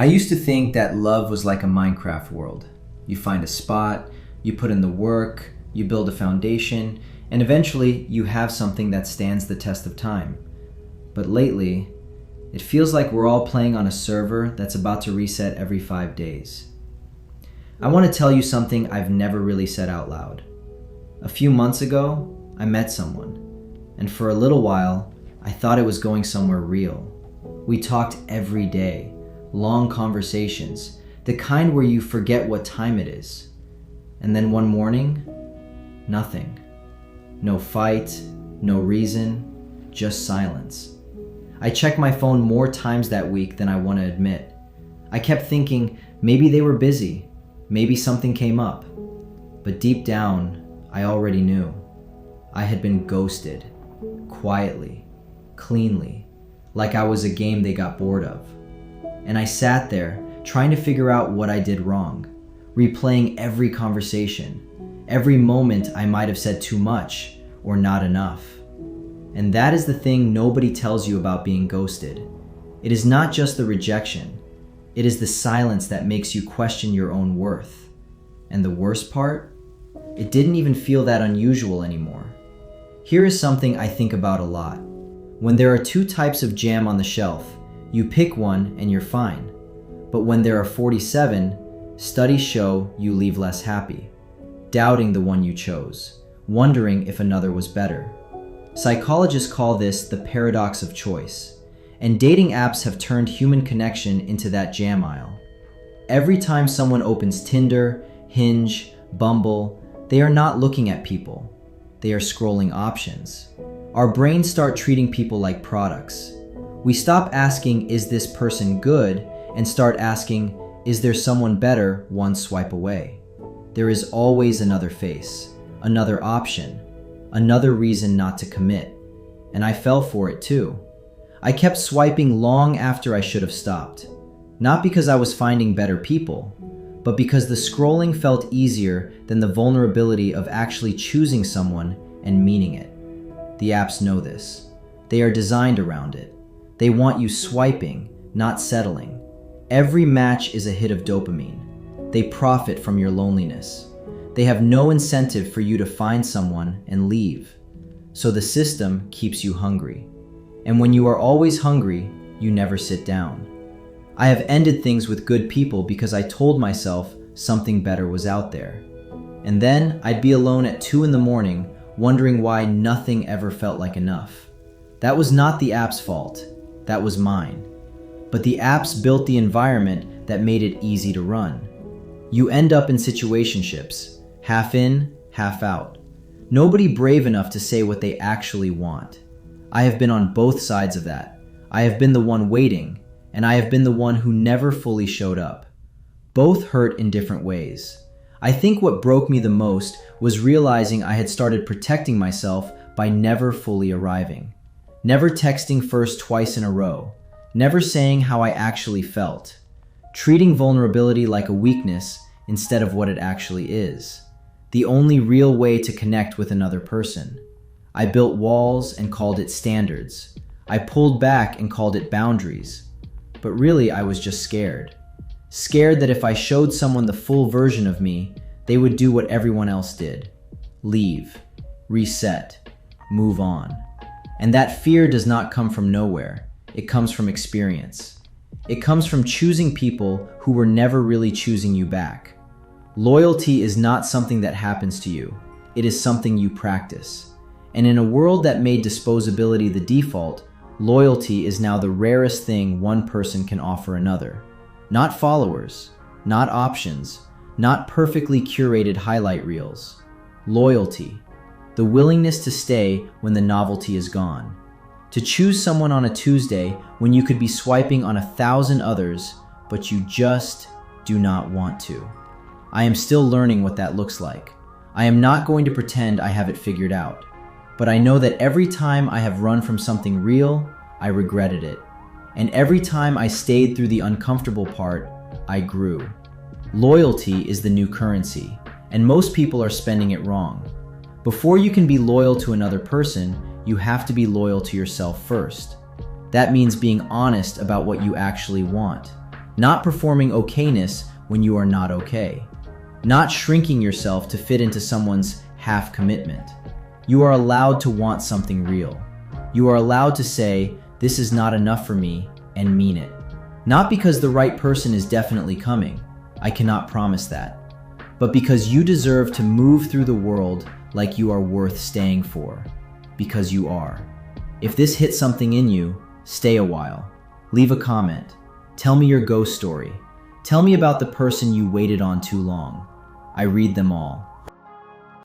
I used to think that love was like a Minecraft world. You find a spot, you put in the work, you build a foundation, and eventually you have something that stands the test of time. But lately, it feels like we're all playing on a server that's about to reset every 5 days. I want to tell you something I've never really said out loud. A few months ago, I met someone, and for a little while, I thought it was going somewhere real. We talked every day, long conversations, the kind where you forget what time it is. And then one morning, nothing. No fight, no reason, just silence. I checked my phone more times that week than I want to admit. I kept thinking maybe they were busy, maybe something came up. But deep down, I already knew. I had been ghosted, quietly, cleanly, like I was a game they got bored of. And I sat there, trying to figure out what I did wrong, replaying every conversation, every moment I might have said too much or not enough. And that is the thing nobody tells you about being ghosted. It is not just the rejection. It is the silence that makes you question your own worth. And the worst part? It didn't even feel that unusual anymore. Here is something I think about a lot. When there are two types of jam on the shelf, you pick one and you're fine. But when there are 47, studies show you leave less happy, doubting the one you chose, wondering if another was better. Psychologists call this the paradox of choice, and dating apps have turned human connection into that jam aisle. Every time someone opens Tinder, Hinge, Bumble, they are not looking at people. They are scrolling options. Our brains start treating people like products. We stop asking, is this person good, and start asking, is there someone better one swipe away? There is always another face, another option, another reason not to commit. And I fell for it too. I kept swiping long after I should have stopped. Not because I was finding better people, but because the scrolling felt easier than the vulnerability of actually choosing someone and meaning it. The apps know this. They are designed around it. They want you swiping, not settling. Every match is a hit of dopamine. They profit from your loneliness. They have no incentive for you to find someone and leave. So the system keeps you hungry. And when you are always hungry, you never sit down. I have ended things with good people because I told myself something better was out there. And then I'd be alone at 2 a.m, wondering why nothing ever felt like enough. That was not the app's fault. That was mine. But the apps built the environment that made it easy to run. You end up in situationships, half in, half out. Nobody brave enough to say what they actually want. I have been on both sides of that. I have been the one waiting, and I have been the one who never fully showed up. Both hurt in different ways. I think what broke me the most was realizing I had started protecting myself by never fully arriving. Never texting first twice in a row. Never saying how I actually felt. Treating vulnerability like a weakness instead of what it actually is. The only real way to connect with another person. I built walls and called it standards. I pulled back and called it boundaries. But really, I was just scared. Scared that if I showed someone the full version of me, they would do what everyone else did. Leave. Reset. Move on. And that fear does not come from nowhere. It comes from experience. It comes from choosing people who were never really choosing you back. Loyalty is not something that happens to you. It is something you practice. And in a world that made disposability the default, loyalty is now the rarest thing one person can offer another. Not followers, not options, not perfectly curated highlight reels. Loyalty. The willingness to stay when the novelty is gone. To choose someone on a Tuesday when you could be swiping on 1,000 others, but you just do not want to. I am still learning what that looks like. I am not going to pretend I have it figured out. But I know that every time I have run from something real, I regretted it. And every time I stayed through the uncomfortable part, I grew. Loyalty is the new currency, and most people are spending it wrong. Before you can be loyal to another person, you have to be loyal to yourself first. That means being honest about what you actually want. Not performing okayness when you are not okay. Not shrinking yourself to fit into someone's half commitment. You are allowed to want something real. You are allowed to say, "This is not enough for me," and mean it. Not because the right person is definitely coming. I cannot promise that. But because you deserve to move through the world like you are worth staying for. Because you are. If this hits something in you, stay a while. Leave a comment. Tell me your ghost story. Tell me about the person you waited on too long. I read them all.